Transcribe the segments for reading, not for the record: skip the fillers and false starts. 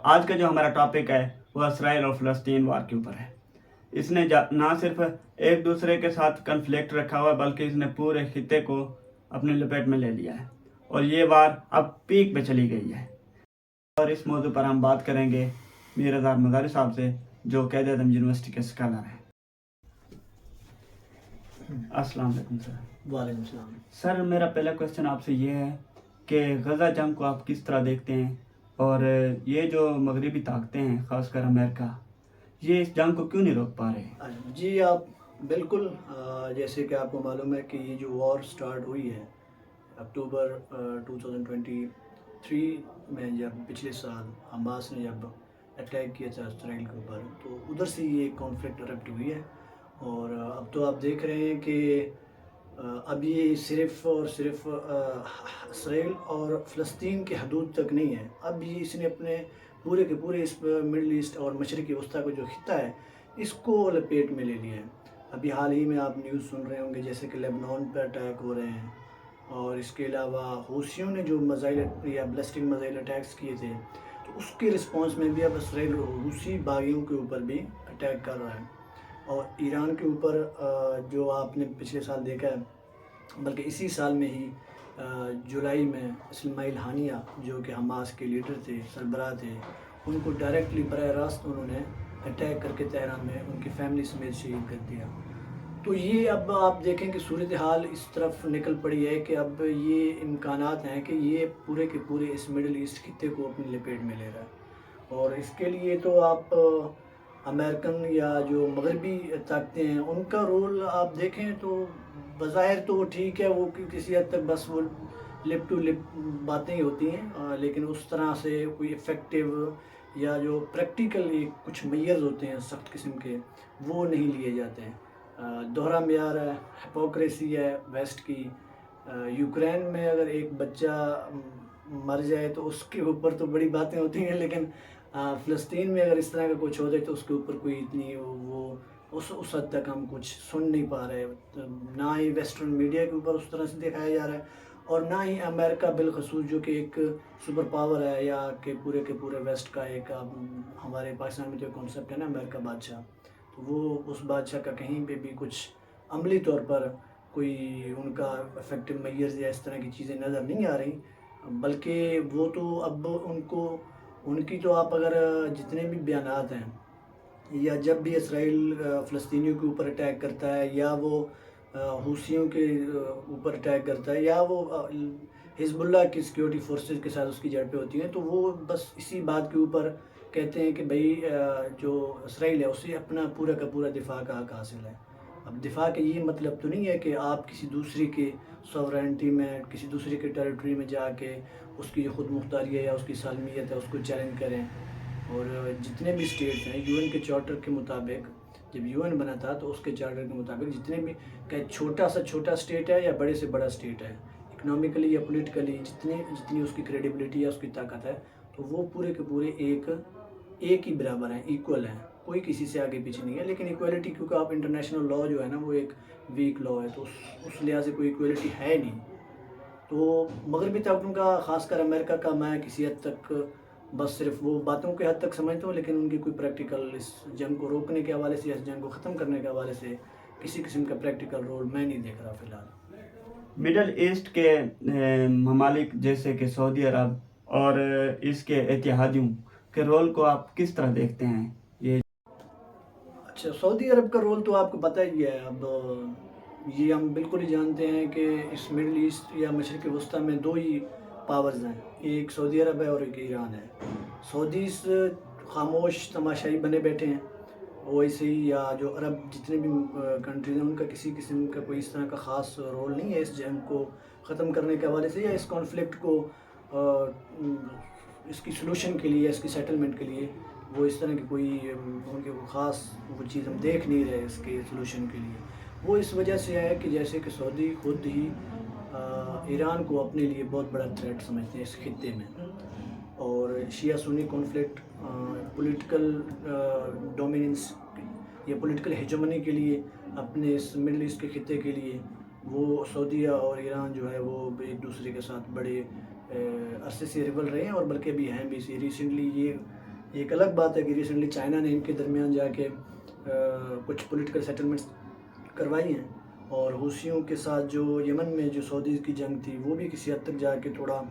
آج کا جو ہمارا ٹاپک ہے وہ اسرائیل اور فلسطین وار کے اوپر ہے۔ اس نے نہ صرف ایک دوسرے کے ساتھ کنفلکٹ رکھا ہوا ہے بلکہ اس نے پورے خطے کو اپنے لپیٹ میں لے لیا ہے، اور یہ وار اب پیک پہ چلی گئی ہے۔ اور اس موضوع پر ہم بات کریں گے میر اظہار مزاری صاحب سے، جو قائد اعظم یونیورسٹی کے اسکالر ہیں۔ السلام علیکم سر۔ وعلیکم السلام۔ سر، میرا پہلا کوشچن آپ سے یہ ہے کہ غزہ جنگ کو آپ کس طرح دیکھتے ہیں، اور یہ جو مغربی طاقتیں ہیں خاص کر امریکہ، یہ اس جنگ کو کیوں نہیں روک پا رہے؟ جی آپ بالکل، جیسے کہ آپ کو معلوم ہے کہ یہ جو وار سٹارٹ ہوئی ہے اکتوبر 2023 میں، جب پچھلے سال حماس نے جب اٹیک کیا تھا اسرائیل کے اوپر، تو ادھر سے یہ کانفلکٹ ارپٹ ہوئی ہے۔ اور اب تو آپ دیکھ رہے ہیں کہ اب یہ صرف اور صرف اسرائیل اور فلسطین کے حدود تک نہیں ہے، اب یہ اس نے اپنے پورے کے پورے اس مڈل ایسٹ اور مشرقی وسطیٰ کا جو خطہ ہے اس کو لپیٹ میں لے لیا ہے۔ ابھی حال ہی میں آپ نیوز سن رہے ہوں گے جیسے کہ لیبنان پہ اٹیک ہو رہے ہیں، اور اس کے علاوہ حوثیوں نے جو میزائل یا بیلسٹک میزائل اٹیکس کیے تھے، تو اس کے رسپانس میں بھی اب اسرائیل حوثی باغیوں کے اوپر بھی اٹیک کر رہا ہے۔ اور ایران کے اوپر جو آپ نے پچھلے سال دیکھا ہے، بلکہ اسی سال میں ہی جولائی میں اسماعیل ہانیہ جو کہ حماس کے لیڈر تھے، سربراہ تھے، ان کو ڈائریکٹلی براہ راست انہوں نے اٹیک کر کے تہران میں ان کی فیملی سمیت شہید کر دیا۔ تو یہ اب آپ دیکھیں کہ صورتحال اس طرف نکل پڑی ہے کہ اب یہ امکانات ہیں کہ یہ پورے کے پورے اس مڈل ایسٹ خطے کو اپنی لپیٹ میں لے رہا ہے۔ اور اس کے لیے تو آپ امریکن یا جو مغربی طاقتیں ہیں ان کا رول آپ دیکھیں تو بظاہر تو ٹھیک ہے، وہ کسی حد تک بس وہ لپ ٹو لپ باتیں ہی ہوتی ہیں، لیکن اس طرح سے کوئی افیکٹو یا جو پریکٹیکل کچھ میئرز ہوتے ہیں سخت قسم کے، وہ نہیں لیے جاتے ہیں۔ دوہرا معیار ہے، ہپوکریسی ہے ویسٹ کی۔ یوکرین میں اگر ایک بچہ مر جائے تو اس کے اوپر تو بڑی باتیں ہوتی ہیں، لیکن فلسطین میں اگر اس طرح کا کچھ ہو جائے تو اس کے اوپر کوئی اتنی وہ اس حد تک ہم کچھ سن نہیں پا رہے، نہ ہی ویسٹرن میڈیا کے اوپر اس طرح سے دکھایا جا رہا ہے، اور نہ ہی امریکہ بالخصوص جو کہ ایک سپر پاور ہے، یا کہ پورے کے پورے ویسٹ کا ایک ہمارے پاکستان میں جو کانسیپٹ ہے نا امریکہ بادشاہ، تو وہ اس بادشاہ کا کہیں پہ بھی کچھ عملی طور پر کوئی ان کا افیکٹو میئرز یا اس طرح کی چیزیں نظر نہیں آ رہی، بلکہ وہ تو اب ان کی تو آپ اگر جتنے بھی بیانات ہیں، یا جب بھی اسرائیل فلسطینیوں کے اوپر اٹیک کرتا ہے، یا وہ حوثیوں کے اوپر اٹیک کرتا ہے، یا وہ حزب اللہ کی سیکیورٹی فورسز کے ساتھ اس کی جھڑپیں ہوتی ہیں، تو وہ بس اسی بات کے اوپر کہتے ہیں کہ بھئی جو اسرائیل ہے اسے اپنا پورا کا پورا دفاع کا حق حاصل ہے۔ اب دفاع کا یہ مطلب تو نہیں ہے کہ آپ کسی دوسرے کے سوورینٹی میں، کسی دوسرے کے ٹیریٹری میں جا کے اس کی خود مختاری ہے یا اس کی سالمیت ہے اس کو چیلنج کریں۔ اور جتنے بھی اسٹیٹس ہیں یو این کے چارٹر کے مطابق، جب یو این بنا تھا تو اس کے چارٹر کے مطابق جتنے بھی چھوٹا سا چھوٹا اسٹیٹ ہے یا بڑے سے بڑا اسٹیٹ ہے، اکنامکلی یا پولیٹیکلی جتنی اس کی کریڈیبلٹی یا اس کی طاقت ہے، تو وہ پورے کے پورے ایک ہی برابر ہیں، ایکول ہیں، کوئی کسی سے آگے پیچھے نہیں ہے۔ لیکن ایکویلٹی کیونکہ آپ انٹرنیشنل لا جو ہے نا وہ ایک ویک لا ہے، تو اس لحاظ سے کوئی ایکویلٹی ہے نہیں۔ تو مغربی طاقتوں کا، خاص کر امریکہ کا، میں کسی حد تک بس صرف وہ باتوں کے حد تک سمجھتا ہوں، لیکن ان کی کوئی پریکٹیکل اس جنگ کو روکنے کے حوالے سے یا اس جنگ کو ختم کرنے کے حوالے سے کسی قسم کا پریکٹیکل رول میں نہیں دیکھ رہا فی الحال۔ مڈل ایسٹ کے ممالک جیسے کہ سعودی عرب اور اس کے اتحادیوں کے رول کو آپ کس طرح دیکھتے ہیں؟ اچھا، سعودی عرب کا رول تو آپ کو پتہ ہی ہے۔ اب یہ ہم بالکل ہی جانتے ہیں کہ اس مڈل ایسٹ یا مشرق وسطیٰ میں دو ہی پاورز ہیں، ایک سعودی عرب ہے اور ایک ایران ہے۔ سعودیز خاموش تماشائی بنے بیٹھے ہیں، ویسے ہی یا جو عرب جتنے بھی کنٹریز ہیں ان کا کسی قسم کا کوئی اس طرح کا خاص رول نہیں ہے اس جنگ کو ختم کرنے کے حوالے سے، یا اس کانفلکٹ کو اس کی سلوشن کے لیے، اس کی سیٹلمنٹ کے لیے وہ اس طرح کی کوئی ان کے خاص وہ چیز ہم دیکھ نہیں رہے اس کے سلوشن کے لیے۔ وہ اس وجہ سے ہے کہ جیسے کہ سعودی خود ہی ایران کو اپنے لیے بہت بڑا تھریٹ سمجھتے ہیں اس خطے میں، اور شیعہ سنی کانفلکٹ، پولیٹیکل ڈومیننس یا پولیٹیکل ہیجمنی کے لیے اپنے اس مڈل ایسٹ کے خطے کے لیے وہ سعودیہ اور ایران جو ہے وہ ایک دوسرے کے ساتھ بڑے عرصے سے ریول رہے ہیں، اور بلکہ بھی ہیں بھی سی ریسنٹلی یہ ایک الگ بات ہے کہ ریسنٹلی چائنا نے ان کے درمیان جا کے کچھ پولیٹیکل سیٹلمنٹس کروائی ہیں، اور حوثیوں کے ساتھ جو یمن میں جو سعودیز کی جنگ تھی وہ بھی کسی حد تک جا کے تھوڑا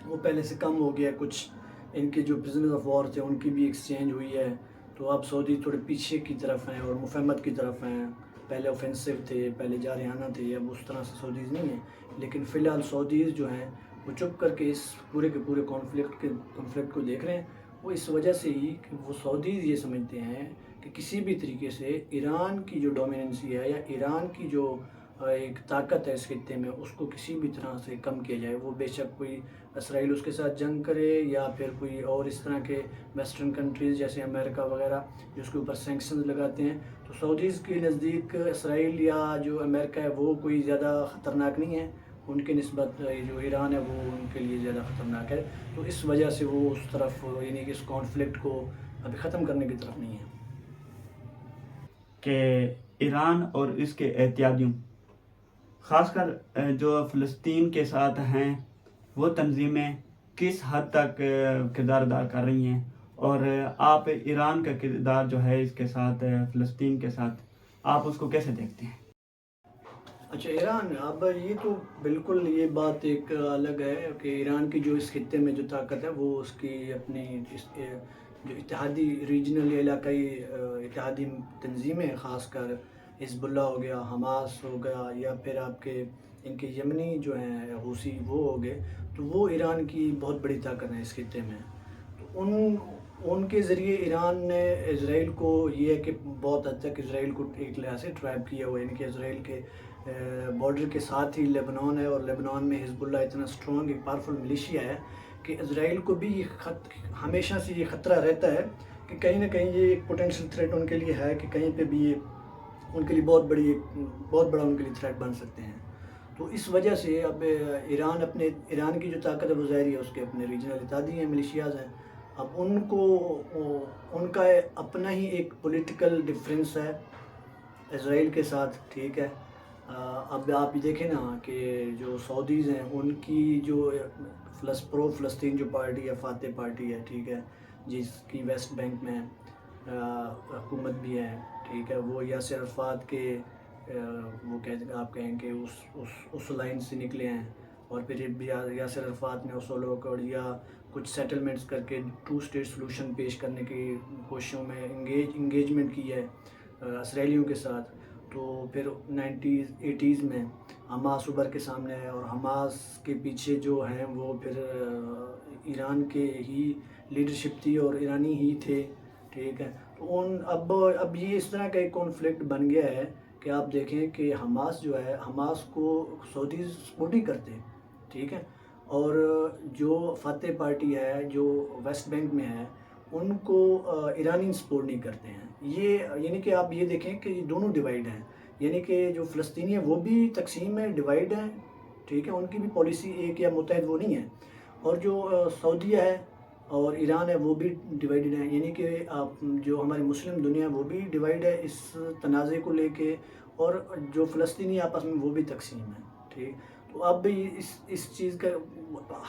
وہ پہلے سے کم ہو گیا، کچھ ان کے جو پرزنرز آف وار تھے ان کی بھی ایکسچینج ہوئی ہے، تو اب سعودی تھوڑے پیچھے کی طرف ہیں اور مفاہمت کی طرف ہیں. پہلے اوفینسو تھے، پہلے جارحانہ تھے، اب اس طرح سے سعودیز نہیں ہیں، لیکن فی الحال سعودیز جو ہیں وہ چپ کر کے اس پورے کے پورے کانفلکٹ کو دیکھ رہے ہیں. وہ اس وجہ سے ہی کہ وہ سعودیز یہ سمجھتے ہیں کہ کسی بھی طریقے سے ایران کی جو ڈومیننسی ہے یا ایران کی جو ایک طاقت ہے اس خطے میں، اس کو کسی بھی طرح سے کم کیا جائے. وہ بے شک کوئی اسرائیل اس کے ساتھ جنگ کرے یا پھر کوئی اور اس طرح کے ویسٹرن کنٹریز جیسے امریکہ وغیرہ جو اس کے اوپر سینکشنز لگاتے ہیں. تو سعودیز کے نزدیک اسرائیل یا جو امریکہ ہے وہ کوئی زیادہ خطرناک نہیں ہے، ان کے نسبت جو ایران ہے وہ ان کے لیے زیادہ خطرناک ہے. تو اس وجہ سے وہ اس طرف یعنی کہ اس کانفلکٹ کو ابھی ختم کرنے کی طرف نہیں ہے. کہ ایران اور اس کے اتحادیوں، خاص کر جو فلسطین کے ساتھ ہیں، وہ تنظیمیں کس حد تک کردار ادا کر رہی ہیں، اور آپ ایران کا کردار جو ہے اس کے ساتھ فلسطین کے ساتھ، آپ اس کو کیسے دیکھتے ہیں؟ اچھا، ایران، اب یہ تو بالکل یہ بات ایک الگ ہے کہ ایران کی جو اس خطے میں جو طاقت ہے وہ اس کی اپنی جو اتحادی ریجنل علاقائی اتحادی تنظیمیں، خاص کر حزب اللہ ہو گیا، حماس ہو گیا، یا پھر آپ کے ان کے یمنی جو ہیں حوثی وہ ہو گئے، تو وہ ایران کی بہت بڑی طاقت ہے اس خطے میں. تو ان کے ذریعے ایران نے اسرائیل کو یہ ہے کہ بہت حد تک اسرائیل کو ایک لحاظ سے ٹریپ کیا ہوا ہے. یعنی کہ اسرائیل کے بارڈر کے ساتھ ہی لیبنان ہے، اور لیبنان میں حزب اللہ اتنا اسٹرانگ ایک پاورفل ملیشیا ہے کہ اسرائیل کو بھی یہ ہمیشہ سے یہ خطرہ رہتا ہے کہ کہیں نہ کہیں یہ ایک پوٹینشیل تھریٹ ان کے لیے ہے کہ کہیں پہ بھی یہ ان کے لیے بہت بڑا ان کے لیے تھریٹ بن سکتے ہیں. تو اس وجہ سے اب ایران کی جو طاقت ہے وہ ظاہری ہے، اس کے اپنے ریجنل اتحادی ہیں، ملیشیاز ہیں. اب ان کا اپنا ہی ایک پولیٹیکل ڈفرینس ہے اسرائیل کے ساتھ، ٹھیک ہے. اب آپ یہ دیکھیں نا کہ جو سعودیز ہیں ان کی جو پرو فلسطین جو پارٹی ہے، فاتح پارٹی ہے، ٹھیک ہے، جس کی ویسٹ بینک میں حکومت بھی ہے، ٹھیک ہے. وہ یاسر عرفات کے وہ آپ کہیں کہ اس لائن سے نکلے ہیں، اور پھر یاسر عرفات نے اوسلو اکارڈ یا کچھ سیٹلمنٹس کر کے 2 اسٹیٹ سلوشن پیش کرنے کی کوششوں میں انگیجمنٹ کی ہے اسرائیلیوں کے ساتھ. تو پھر 1980s میں حماس ابھر کے سامنے ہے، اور حماس کے پیچھے جو ہیں وہ پھر ایران کے ہی لیڈرشپ تھی اور ایرانی ہی تھے، ٹھیک ہے. تو اب یہ اس طرح کا ایک کانفلکٹ بن گیا ہے کہ آپ دیکھیں کہ حماس جو ہے، حماس کو سعودیز سپورٹ نہیں کرتے، ٹھیک ہے، اور جو فاتح پارٹی ہے جو ویسٹ بینک میں ہے ان کو ایرانی سپورٹ نہیں کرتے ہیں. یہ یعنی کہ آپ یہ دیکھیں کہ یہ دونوں ڈیوائیڈ ہیں. یعنی کہ جو فلسطینی ہیں وہ بھی تقسیم میں ڈیوائیڈ ہیں، ٹھیک ہے، ان کی بھی پالیسی ایک یا متحد وہ نہیں ہے. اور جو سعودیہ ہے اور ایران ہے وہ بھی ڈیوائیڈڈ ہیں. یعنی کہ جو ہماری مسلم دنیا ہے وہ بھی ڈیوائیڈ ہے اس تنازع کو لے کے، اور جو فلسطینی آپس میں وہ بھی تقسیم ہے، ٹھیک. تو اب اس چیز کا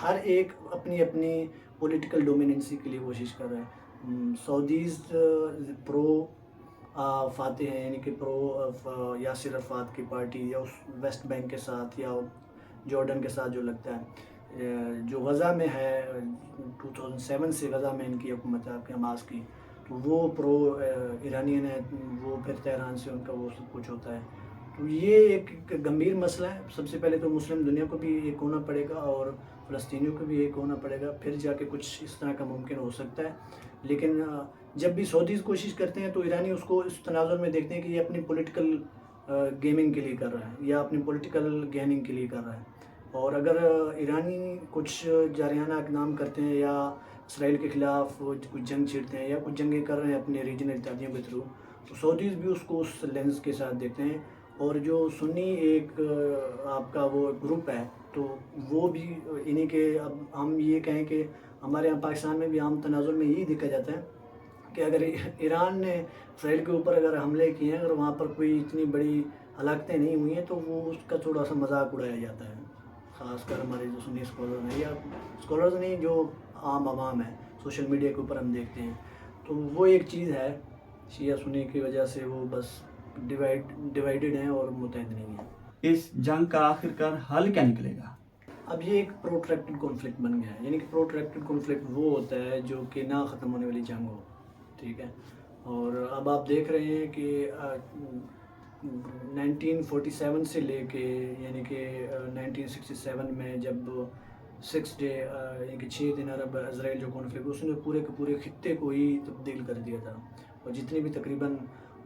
ہر ایک اپنی اپنی پولیٹیکل ڈومیننسی کے لیے کوشش کر رہا ہے. سعودیز پرو فاتح ہیں، یعنی کہ پرو یاسر عرفات کی پارٹی، یا اس ویسٹ بینک کے ساتھ یا جارڈن کے ساتھ جو لگتا ہے. جو غزہ میں ہے 2007 سے غزہ میں ان کی حکومت ہے آپ کے حماس کی، تو وہ پرو ایرانین ہے، وہ پھر تہران سے ان کا وہ سب کچھ ہوتا ہے. تو یہ ایک گمبھیر مسئلہ ہے. سب سے پہلے تو مسلم دنیا کو بھی ایک ہونا پڑے گا اور فلسطینیوں کو بھی ایک ہونا پڑے گا، پھر جا کے کچھ اس طرح کا ممکن ہو سکتا ہے. لیکن جب بھی سعودیز کوشش کرتے ہیں تو ایرانی اس کو اس تناظر میں دیکھتے ہیں کہ یہ اپنی پولیٹیکل گیمنگ کے لیے کر رہا ہے یا اپنی پولیٹیکل گیننگ کے لیے کر رہا ہے. اور اگر ایرانی کچھ جارحانہ اقدام کرتے ہیں یا اسرائیل کے خلاف کچھ جنگ چھیڑتے ہیں یا کچھ جنگیں کر رہے ہیں اپنے ریجنل اتحادیوں کے تھرو، تو سعودیز بھی اس کو اس لینس کے ساتھ دیکھتے ہیں. اور جو سنی ایک آپ کا وہ گروپ ہے تو وہ بھی انہیں کہ اب ہم یہ کہیں کہ ہمارے یہاں پاکستان میں بھی عام تناظر میں یہی دیکھا جاتا ہے کہ اگر ایران نے اسرائیل کے اوپر اگر حملے کیے ہیں، اگر وہاں پر کوئی اتنی بڑی ہلاکتیں نہیں ہوئی ہیں، تو وہ اس کا تھوڑا سا مذاق اڑایا جاتا ہے. خاص کر ہمارے جو سنی اسکالر ہیں، یا اسکالرز نہیں، جو عام عوام ہیں، سوشل میڈیا کے اوپر ہم دیکھتے ہیں. تو وہ ایک چیز ہے شیعہ سنی کی وجہ سے وہ بس ڈیوائیڈڈ ہیں اور متحد نہیں ہیں. اس جنگ کا آخرکار حل کیا نکلے گا؟ اب یہ ایک پروٹریکٹڈ کانفلکٹ بن گیا ہے. یعنی کہ پروٹریکٹڈ کانفلکٹ وہ ہوتا ہے جو کہ نہ ختم ہونے والی جنگ ہو. ٹھیک ہے. اور اب آپ دیکھ رہے ہیں کہ 1947 سے لے کے یعنی کہ 1967 میں جب 6 ڈے یعنی کہ 6 دن عرب اسرائیل جو کانفلکٹ اس نے پورے کے پورے خطے کو ہی تبدیل کر دیا تھا. اور جتنی بھی تقریباً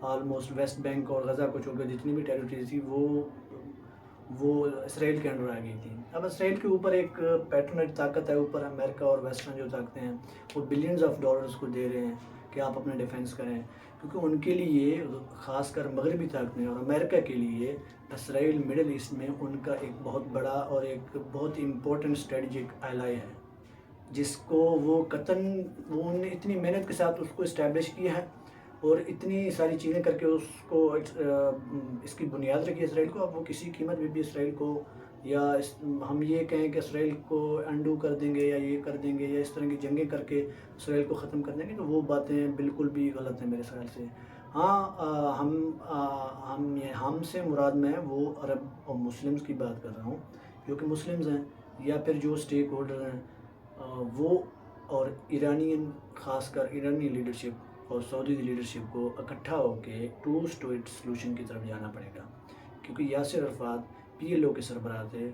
آلموسٹ ویسٹ بینک اور غزہ کو چھوڑ کر جتنی بھی ٹیریٹریز تھی وہ اسرائیل کے انڈر آ گئی تھی. اب اسرائیل کے اوپر ایک پیٹرنیج طاقت ہے, اوپر امریکہ اور ویسٹرن جو طاقتیں ہیں وہ بلینز آف ڈالرز کو دے رہے ہیں کہ آپ اپنا ڈیفینس کریں, کیونکہ ان کے لیے خاص کر مغربی طاقتیں اور امریکہ کے لیے اسرائیل مڈل ایسٹ میں ان کا ایک بہت بڑا اور ایک بہت امپورٹنٹ اسٹریٹجک ایلائی ہے, جس کو وہ انہوں نے اتنی محنت کے ساتھ اس کو اسٹیبلش کیا ہے اور اتنی ساری چیزیں کر کے اس کو اس کی بنیاد رکھی اسرائیل کو. اب وہ کسی قیمت پہ بھی اسرائیل کو یا ہم یہ کہیں کہ اسرائیل کو انڈو کر دیں گے یا یہ کر دیں گے یا اس طرح کی جنگیں کر کے اسرائیل کو ختم کر دیں گے, تو وہ باتیں بالکل بھی غلط ہیں میرے خیال سے. ہاں ہم سے مراد میں وہ عرب اور مسلمز کی بات کر رہا ہوں, جو کہ مسلمز ہیں یا پھر جو اسٹیک ہولڈر ہیں وہ, اور ایرانین خاص کر ایرانی لیڈرشپ اور سعودی لیڈرشپ کو اکٹھا ہو کے 2 اسٹیٹ سلوشن کی طرف جانا پڑے گا. کیونکہ یاسر عرفات PLO کے سربراہ تھے,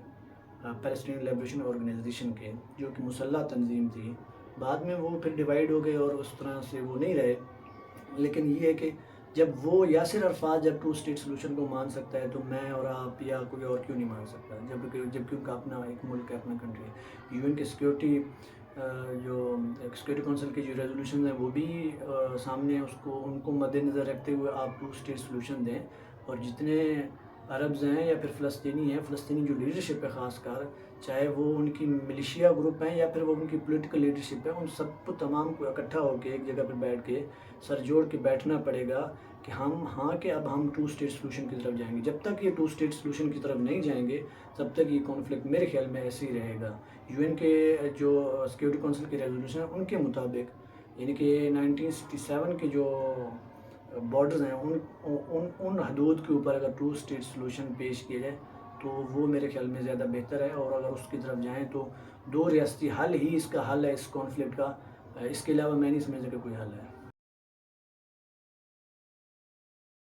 پیلسٹین لیبریشن آرگنائزیشن کے, جو کہ مسلح تنظیم تھی. بعد میں وہ پھر ڈیوائیڈ ہو گئے اور اس طرح سے وہ نہیں رہے. لیکن یہ ہے کہ جب وہ یاسر عرفات جب 2 اسٹیٹ سلوشن کو مان سکتا ہے تو میں اور آپ یا کوئی اور کیوں نہیں مان سکتا, جبکہ ان کا اپنا ایک ملک ہے, اپنا کنٹری ہے. UN کے سیکیورٹی کونسل کے جو ریزولوشن ہیں وہ بھی سامنے اس کو ان کو مد نظر رکھتے ہوئے آپ 2 اسٹیٹ سلوشن دیں. اور جتنے عربز ہیں یا پھر فلسطینی ہیں, فلسطینی جو لیڈرشپ ہے خاص کر, چاہے وہ ان کی ملیشیا گروپ ہیں یا پھر وہ ان کی پولیٹیکل لیڈرشپ ہے, ان سب کو تمام کو اکٹھا ہو کے ایک جگہ پر بیٹھ کے سر جوڑ کے بیٹھنا پڑے گا کہ کہ اب ہم 2 اسٹیٹ سلوشن کی طرف جائیں گے. جب تک یہ 2 اسٹیٹ سلوشن کی طرف نہیں جائیں گے تب تک یہ کانفلکٹ میرے خیال میں ایسے ہی رہے گا. UN کے جو سیکیورٹی کونسل کے ریزولوشن ہیں ان کے مطابق یعنی کہ 1967 کے جو بارڈرز ہیں ان حدود کے اوپر اگر 2 اسٹیٹ سلوشن پیش کیا جائے تو وہ میرے خیال میں زیادہ بہتر ہے. اور اگر اس کی طرف جائیں تو 2 ریاستی حل ہی اس کا حل ہے اس کانفلکٹ کا, اس کے علاوہ میں نہیں سمجھتا کہ کوئی حل ہے.